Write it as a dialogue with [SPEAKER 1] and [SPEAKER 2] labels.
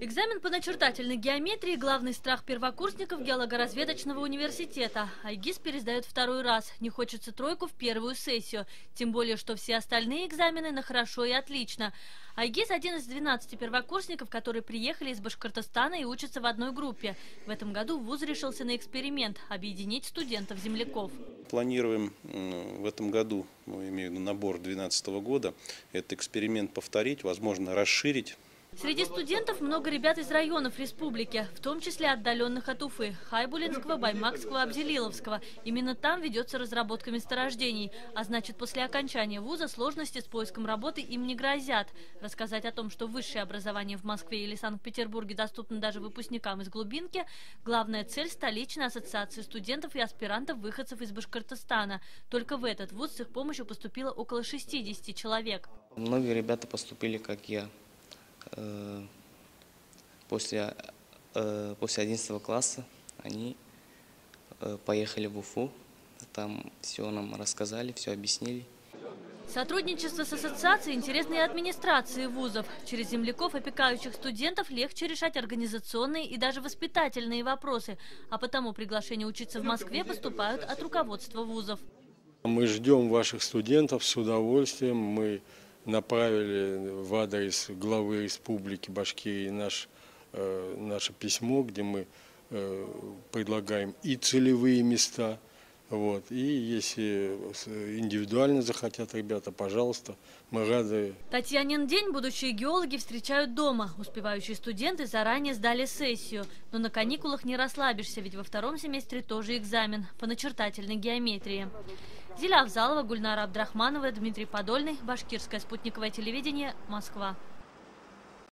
[SPEAKER 1] Экзамен по начертательной геометрии – главный страх первокурсников геологоразведочного университета. Айгиз пересдает второй раз. Не хочется тройку в первую сессию. Тем более, что все остальные экзамены на хорошо и отлично. Айгиз – один из 12 первокурсников, которые приехали из Башкортостана и учатся в одной группе. В этом году вуз решился на эксперимент – объединить студентов-земляков.
[SPEAKER 2] Планируем в этом году, имею в виду набор 2012 года, этот эксперимент повторить, возможно, расширить.
[SPEAKER 1] Среди студентов много ребят из районов республики, в том числе отдаленных от Уфы – Хайбулинского, Баймакского, Абзелиловского. Именно там ведется разработка месторождений. А значит, после окончания вуза сложности с поиском работы им не грозят. Рассказать о том, что высшее образование в Москве или Санкт-Петербурге доступно даже выпускникам из глубинки – главная цель столичной ассоциации студентов и аспирантов-выходцев из Башкортостана. Только в этот вуз с их помощью поступило около 60 человек.
[SPEAKER 3] Многие ребята поступили, как я. После 11 класса они поехали в Уфу, там все нам рассказали, все объяснили.
[SPEAKER 1] Сотрудничество с ассоциацией интересно и администрации вузов. Через земляков, опекающих студентов, легче решать организационные и даже воспитательные вопросы. А потому приглашения учиться в Москве поступают от руководства вузов.
[SPEAKER 4] Мы ждем ваших студентов с удовольствием. Мы направили в адрес главы Республики Башкирии наше письмо, где мы предлагаем и целевые места. И если индивидуально захотят ребята, пожалуйста, мы рады.
[SPEAKER 1] Татьянин день будущие геологи встречают дома. Успевающие студенты заранее сдали сессию. Но на каникулах не расслабишься, ведь во втором семестре тоже экзамен по начертательной геометрии. Зиля Авзалова, Гульнара Абдрахманова, Дмитрий Подольный. Башкирское спутниковое телевидение. Москва.